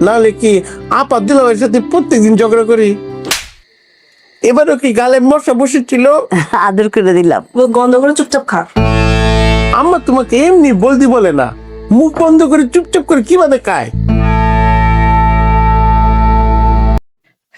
নাহলে কি আপা দুলাভাইয়ের সাথে প্রত্যেকদিন ঝগড়া করি? এবারও কি গালে মশা বসেছিল? আদর করে দিলাম। গন্ধ করে চুপচাপ খা। আম্মা তোমাকে এমনি বলদি বলে না, মুখ বন্ধ করে চুপচাপ করে কিভাবে খায়?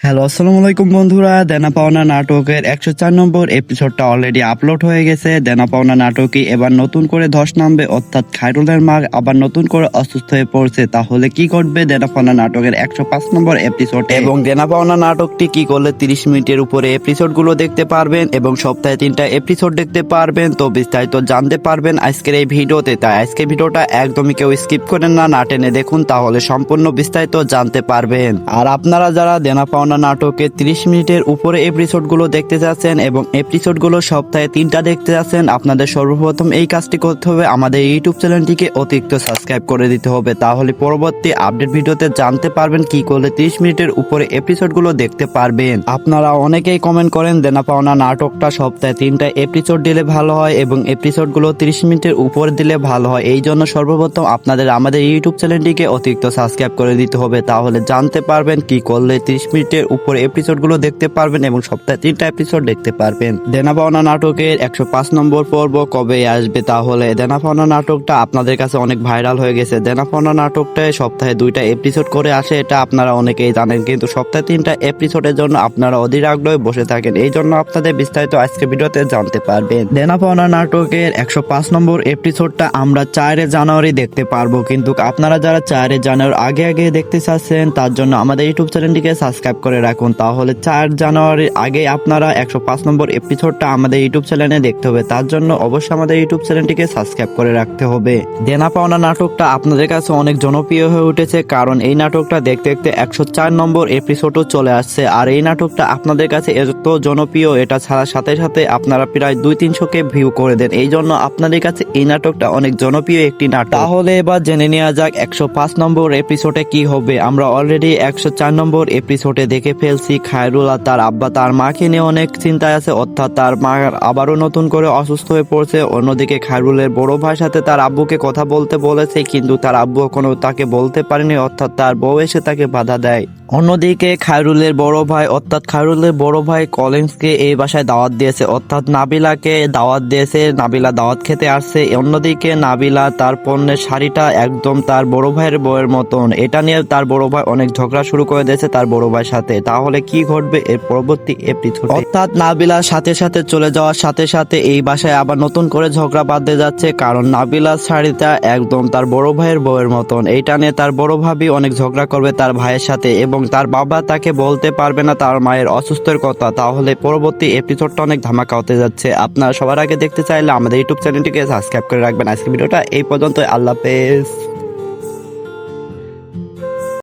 হ্যালো, আসসালামু আলাইকুম বন্ধুরা। দেনা পাওনা নাটকের 104 নম্বর এপিসোডটা অলরেডি আপলোড হয়ে গেছে। দেনা পাওনা নাটকে এবার নতুন করে ধস নামবে, অর্থাৎ খায়রুলের মা আবার নতুন করে অসুস্থ হয়ে পড়ছে। তাহলে কি করবে দেনা পাওনা নাটকের 105 নম্বর এপিসোড? এবং দেনা পাওনা নাটকটি কি করলে 30 মিনিটের উপরে এপিসোড গুলো দেখতে পারবেন এবং সপ্তাহে 3টা এপিসোড দেখতে পারবেন। তো বিস্তারিত জানতে পারবেন আজকের এই ভিডিওতে। তাই আজকের ভিডিওটা একদমই কেউ স্কিপ করেন না, না টেনে দেখুন, তাহলে সম্পূর্ণ বিস্তারিত জানতে পারবেন। আর আপনারা যারা দেনা পাওনা নাটকে 30 মিনিটের উপরে এপিসোড গুলো দেখতে যাচ্ছেন এবং এপিসোড গুলো সপ্তাহে 3টা দেখতে যাচ্ছেন, আপনাদের সর্বপ্রথম এই কাজটি করতে হবে, আমাদের ইউটিউব চ্যানেলটিকে অতিরিক্ত সাবস্ক্রাইব করে দিতে হবে। তাহলে পরবর্তী আপডেট ভিডিওতে জানতে পারবেন কি করলে 30 মিনিটের উপরে এপিসোড গুলো দেখতে পারবেন। আপনারা অনেকেই কমেন্ট করেন দেনা পাওনা নাটকটা সপ্তাহে 3টা এপিসোড দিলে ভালো হয় এবং এপিসোড গুলো 30 মিনিটের উপরে দিলে ভালো হয়। এই জন্য সর্বপ্রথম আপনাদের আমাদের ইউটিউব চ্যানেলটিকে অতিরিক্ত সাবস্ক্রাইব করে দিতে হবে। তাহলে জানতে পারবেন কি করলে 30 মিনিটের উপরে এপিসোড গুলো দেখতে পারবেন এবং সপ্তাহে 3টা এপিসোড দেখতে পারবেন। দেনা পাওনা নাটকের 105 নম্বর পর্ব কবে আসবে? তাহলে দেনা পাওনা নাটকটা আপনাদের কাছে অনেক ভাইরাল হয়ে গেছে। দেনা পাওনা নাটকটায় সপ্তাহে 2টা এপিসোড করে আসে, এটা আপনারা অনেকেই জানেন, কিন্তু সপ্তাহে 3টা এপিসোডের জন্য আপনারা অধীর আগ্রহে বসে থাকেন। এই জন্য আপনাদের বিস্তারিত আজকে ভিডিওতে জানতে পারবেন। দেনা পাওনা নাটকের 105 নম্বর এপিসোডটা আমরা 4 জানুয়ারি দেখতে পারবো, কিন্তু আপনারা যারা 4 জানুয়ারি আগে আগে দেখতে চাচ্ছেন তার জন্য আমাদের ইউটিউব চ্যানেলটিকে সাবস্ক্রাইব করে রাখুন। তাহলে 4 জানুয়ারির আগে আপনারা 105 নম্বর এপিসোডটা আমাদের ইউটিউব চ্যানেলে দেখতে হবে। তার জন্য অবশ্যই আমাদের ইউটিউব চ্যানেলটিকে সাবস্ক্রাইব করে রাখতে হবে। দেনা পাওনা নাটকটা আপনাদের কাছে অনেক জনপ্রিয় হয়ে উঠেছে, কারণ এই নাটকটা দেখতে দেখতে 104 নম্বর এপিসোডও চলে আসছে। আর এই নাটকটা আপনাদের কাছে এত জনপ্রিয়, এটা ছাড়ার সাথে সাথে আপনারা প্রায় 200-300কে ভিউ করে দেন। এই জন্য আপনাদের কাছে এই নাটকটা অনেক জনপ্রিয় একটি নাটক। তাহলে এবার জেনে নেওয়া যাক 105 নম্বর এপিসোডে কি হবে। আমরা অলরেডি 104 নম্বর এপিসোডে দেখে ফেলছি খায়রুল আর তার আব্বা তার মাকে নিয়ে অনেক চিন্তায় আছে, অর্থাৎ তার মা আবারও নতুন করে অসুস্থ হয়ে পড়ছে। অন্যদিকে খায়রুলের বড় ভাইয়ের সাথে তার আব্বুকে কথা বলতে বলেছে, কিন্তু তার আব্বু কোনো তাকে বলতে পারেনি, অর্থাৎ তার বউ এসে তাকে বাধা দেয়। অন্যদিকে খায়রুলের বড় ভাই অর্থাৎ খায়রুলের বড় ভাই কলিন্সকে এই বাসায় দাওয়াত দিয়েছে, অর্থাৎ নাবিলাকে দাওয়াত দিয়েছে, নাবিলা দাওয়াত খেতে আসছে। অন্যদিকে নাবিলা তার পণ্যের শাড়িটা একদম তার বড় ভাইয়ের বউয়ের মতন, এটা নিয়ে তার বড় ভাই অনেক ঝগড়া শুরু করে দিয়েছে তার বড় ভাইয়ের সাথে। তাহলে কি ঘটবে এর পরবর্তী এপিসোডে? অর্থাৎ নাবিলার সাথে সাথে চলে যাওয়ার সাথে সাথে এই বাসায় আবার নতুন করে ঝগড়া বাঁধতে যাচ্ছে, কারণ নাবিলার শাড়িটা একদম তার বড় ভাইয়ের বউয়ের মতন। এইটা নিয়ে তার বড় ভাবি অনেক ঝগড়া করবে তার ভাইয়ের সাথে এবং তার বাবা তাকে বলতে পারবে না তার মায়ের অসুস্থের কথা। তাহলে পরবর্তী এপিসোডটা অনেক ধামাকা হতে যাচ্ছে। আপনারা সবার আগে দেখতে চাইলে আমাদের ইউটিউব চ্যানেলটিকে সাবস্ক্রাইব করে রাখবেন। আজকে ভিডিওটা এই পর্যন্ত, আল্লাহ হাফেজ।